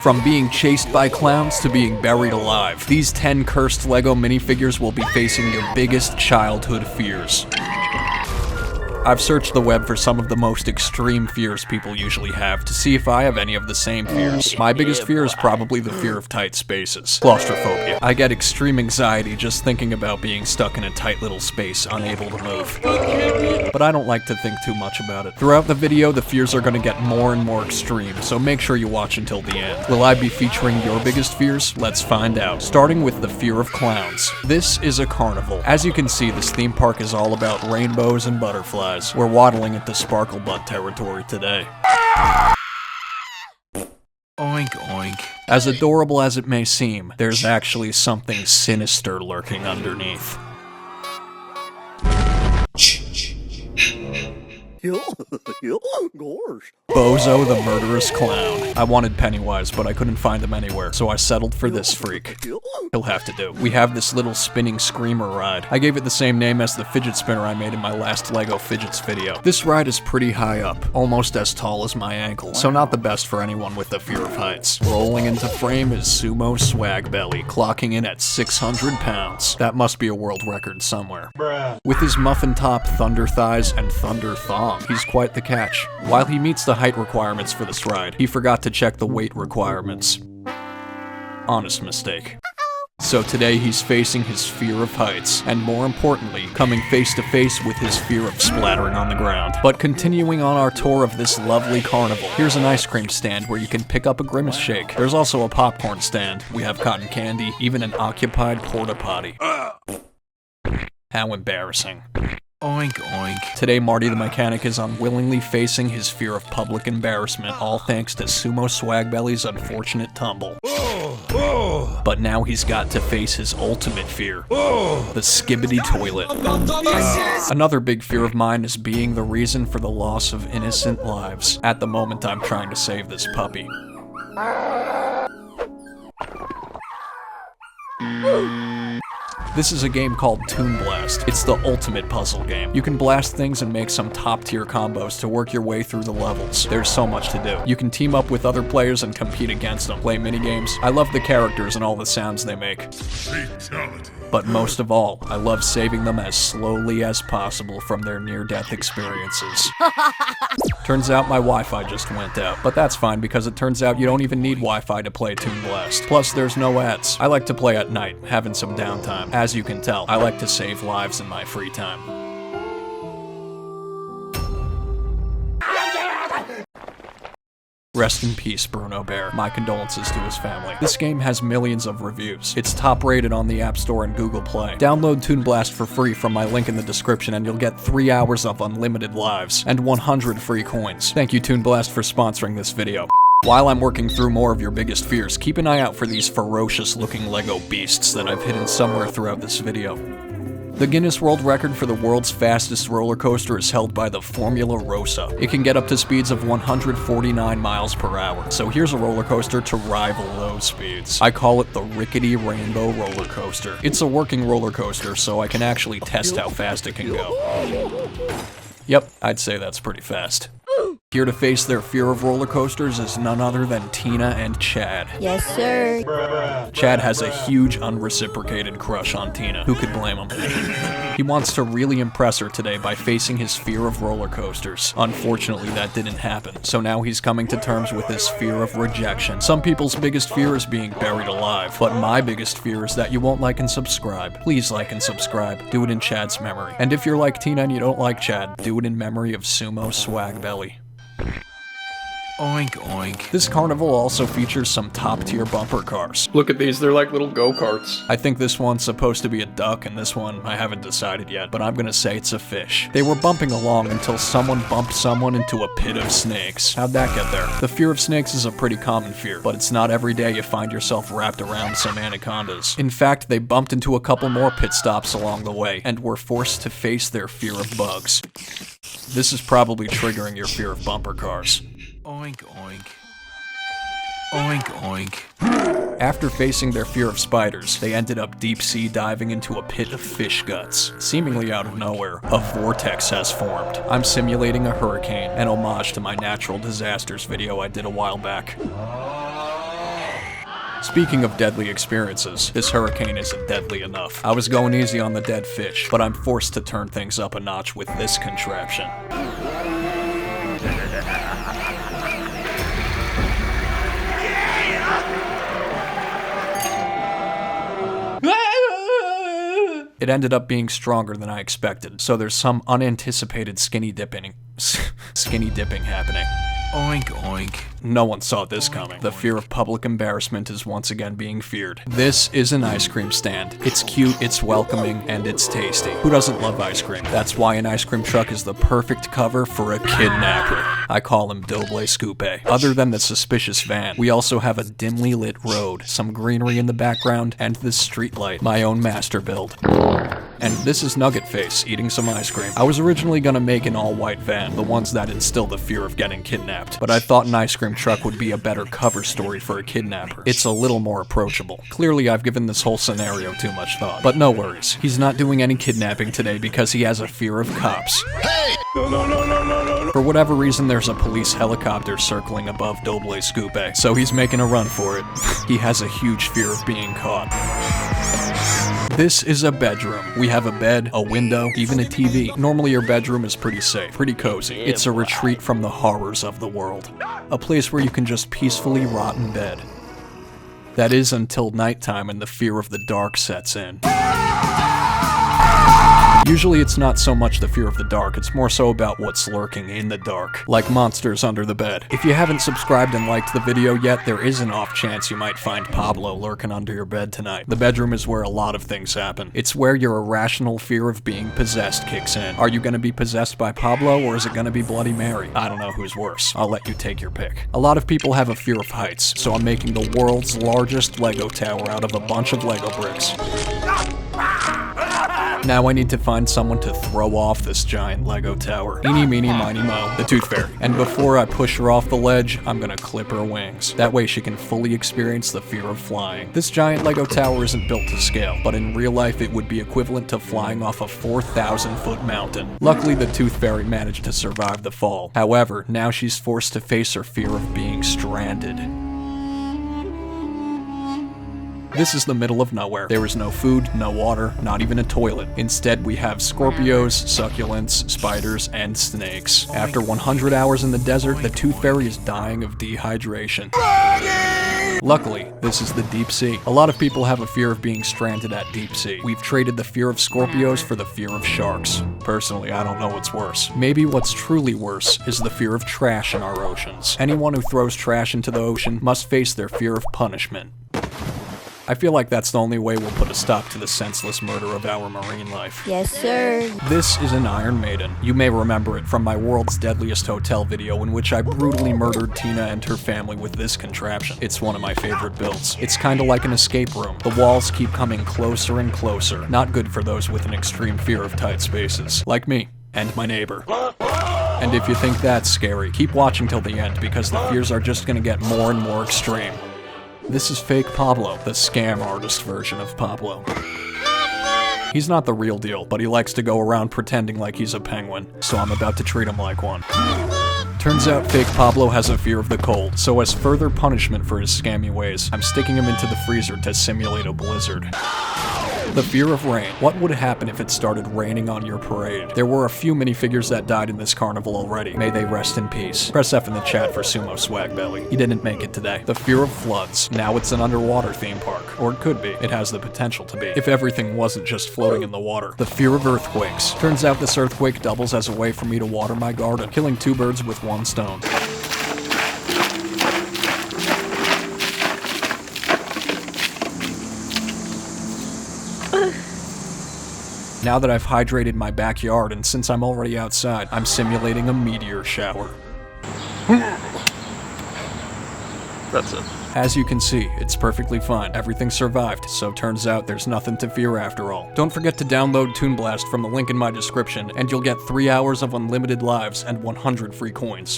From being chased by clowns to being buried alive, these 10 cursed LEGO minifigures will be facing your biggest childhood fears. I've searched the web for some of the most extreme fears people usually have to see if I have any of the same fears. My biggest fear is probably the fear of tight spaces. Claustrophobia. I get extreme anxiety just thinking about being stuck in a tight little space, unable to move. But I don't like to think too much about it. Throughout the video, the fears are going to get more and more extreme, so make sure you watch until the end. Will I be featuring your biggest fears? Let's find out. Starting with the fear of clowns. This is a carnival. As you can see, this theme park is all about rainbows and butterflies. We're waddling into Sparkle Butt territory today. Oink oink. As adorable as it may seem, there's actually something sinister lurking underneath. Bozo the Murderous Clown. I wanted Pennywise, but I couldn't find him anywhere, so I settled for this freak. He'll have to do. We have this little spinning screamer ride. I gave it the same name as the fidget spinner I made in my last LEGO Fidgets video. This ride is pretty high up, almost as tall as my ankle, so not the best for anyone with a fear of heights. Rolling into frame is Sumo Swag Belly, clocking in at 600 pounds. That must be a world record somewhere. With his muffin top, thunder thighs, and thunder thong, he's quite the catch. While he meets the height requirements for this ride, he forgot to check the weight requirements. Honest mistake. So today he's facing his fear of heights, and more importantly, coming face to face with his fear of splattering on the ground. But continuing on our tour of this lovely carnival, here's an ice cream stand where you can pick up a Grimace shake. There's also a popcorn stand, we have cotton candy, even an occupied porta potty. How embarrassing. Oink oink. Today Marty the mechanic is unwillingly facing his fear of public embarrassment, all thanks to Sumo Swag Belly's unfortunate tumble. But now he's got to face his ultimate fear, the skibbity toilet. Another big fear of mine is being the reason for the loss of innocent lives. At the moment I'm trying to save this puppy. This is a game called Toon Blast. It's the ultimate puzzle game. You can blast things and make some top-tier combos to work your way through the levels. There's so much to do. You can team up with other players and compete against them, play minigames. I love the characters and all the sounds they make. Fatality. But most of all, I love saving them as slowly as possible from their near-death experiences. Turns out my Wi-Fi just went out, but that's fine because it turns out you don't even need Wi-Fi to play Toon Blast. Plus, there's no ads. I like to play at night, having some downtime. As you can tell, I like to save lives in my free time. Rest in peace, Bruno Bear. My condolences to his family. This game has millions of reviews. It's top rated on the App Store and Google Play. Download Toon Blast for free from my link in the description and you'll get 3 hours of unlimited lives and 100 free coins. Thank you Toon Blast for sponsoring this video. While I'm working through more of your biggest fears, keep an eye out for these ferocious looking LEGO beasts that I've hidden somewhere throughout this video. The Guinness World Record for the world's fastest roller coaster is held by the Formula Rossa. It can get up to speeds of 149 miles per hour, so here's a roller coaster to rival those speeds. I call it the Rickety Rainbow Roller Coaster. It's a working roller coaster, so I can actually test how fast it can go. Yep, I'd say that's pretty fast. Here to face their fear of roller coasters is none other than Tina and Chad. Yes, sir. Chad has a huge unreciprocated crush on Tina. Who could blame him? He wants to really impress her today by facing his fear of roller coasters. Unfortunately, that didn't happen, so now he's coming to terms with his fear of rejection. Some people's biggest fear is being buried alive, but my biggest fear is that you won't like and subscribe. Please like and subscribe. Do it in Chad's memory. And if you're like Tina and you don't like Chad, do it in memory of Sumo Swag Belly. Oink oink. This carnival also features some top-tier bumper cars. Look at these, they're like little go-karts. I think this one's supposed to be a duck, and this one I haven't decided yet, but I'm gonna say it's a fish. They were bumping along until someone bumped someone into a pit of snakes. How'd that get there? The fear of snakes is a pretty common fear, but it's not every day you find yourself wrapped around some anacondas. In fact, they bumped into a couple more pit stops along the way, and were forced to face their fear of bugs. This is probably triggering your fear of bumper cars. Oink oink. Oink oink. After facing their fear of spiders, they ended up deep sea diving into a pit of fish guts. Seemingly out of nowhere, a vortex has formed. I'm simulating a hurricane, an homage to my natural disasters video I did a while back. Speaking of deadly experiences, this hurricane isn't deadly enough. I was going easy on the dead fish, but I'm forced to turn things up a notch with this contraption. It ended up being stronger than I expected, so there's some unanticipated skinny dipping happening. Oink oink. No one saw this coming. The fear of public embarrassment is once again being feared. This is an ice cream stand. It's cute, it's welcoming, and it's tasty. Who doesn't love ice cream? That's why an ice cream truck is the perfect cover for a kidnapper. I call him Double Scoop. Other than the suspicious van, we also have a dimly lit road, some greenery in the background, and this street light, my own master build. And this is Nugget Face, eating some ice cream. I was originally gonna make an all-white van, the ones that instill the fear of getting kidnapped, but I thought an ice cream truck would be a better cover story for a kidnapper. It's a little more approachable. Clearly, I've given this whole scenario too much thought. But no worries, he's not doing any kidnapping today because he has a fear of cops. Hey! No. For whatever reason, there's a police helicopter circling above Double Scoop, so he's making a run for it. He has a huge fear of being caught. This is a bedroom. We have a bed, a window, even a TV. Normally your bedroom is pretty safe, pretty cozy. It's a retreat from the horrors of the world. A place where you can just peacefully rot in bed. That is until nighttime and the fear of the dark sets in. Usually it's not so much the fear of the dark, it's more so about what's lurking in the dark, like monsters under the bed. If you haven't subscribed and liked the video yet, there is an off chance you might find Pablo lurking under your bed tonight. The bedroom is where a lot of things happen. It's where your irrational fear of being possessed kicks in. Are you gonna be possessed by Pablo, or is it gonna be Bloody Mary? I don't know who's worse. I'll let you take your pick. A lot of people have a fear of heights, so I'm making the world's largest Lego tower out of a bunch of Lego bricks. Now I need to find someone to throw off this giant Lego tower. Eeny, meeny, miny, mo, the Tooth Fairy. And before I push her off the ledge, I'm gonna clip her wings. That way she can fully experience the fear of flying. This giant Lego tower isn't built to scale, but in real life it would be equivalent to flying off a 4,000-foot mountain. Luckily, the Tooth Fairy managed to survive the fall. However, now she's forced to face her fear of being stranded. This is the middle of nowhere. There is no food, no water, not even a toilet. Instead, we have Scorpios, succulents, spiders, and snakes. After 100 hours in the desert, the Tooth Fairy is dying of dehydration. Luckily, this is the deep sea. A lot of people have a fear of being stranded at deep sea. We've traded the fear of Scorpios for the fear of sharks. Personally, I don't know what's worse. Maybe what's truly worse is the fear of trash in our oceans. Anyone who throws trash into the ocean must face their fear of punishment. I feel like that's the only way we'll put a stop to the senseless murder of our marine life. Yes, sir. This is an Iron Maiden. You may remember it from my World's Deadliest Hotel video in which I brutally murdered Tina and her family with this contraption. It's one of my favorite builds. It's kinda like an escape room. The walls keep coming closer and closer. Not good for those with an extreme fear of tight spaces. Like me. And my neighbor. And if you think that's scary, keep watching till the end because the fears are just gonna get more and more extreme. This is fake Pablo, the scam artist version of Pablo. He's not the real deal, but he likes to go around pretending like he's a penguin, so I'm about to treat him like one. Turns out fake Pablo has a fear of the cold, so as further punishment for his scammy ways, I'm sticking him into the freezer to simulate a blizzard. The fear of rain. What would happen if it started raining on your parade? There were a few minifigures that died in this carnival already. May they rest in peace. Press F in the chat for Sumo Swag Belly. He didn't make it today. The fear of floods. Now it's an underwater theme park. Or it could be. It has the potential to be. If everything wasn't just floating in the water. The fear of earthquakes. Turns out this earthquake doubles as a way for me to water my garden, killing two birds with one stone. Now that I've hydrated my backyard, and since I'm already outside, I'm simulating a meteor shower. That's it. As you can see, it's perfectly fine. Everything survived, so turns out there's nothing to fear after all. Don't forget to download Toon Blast from the link in my description, and you'll get 3 hours of unlimited lives and 100 free coins.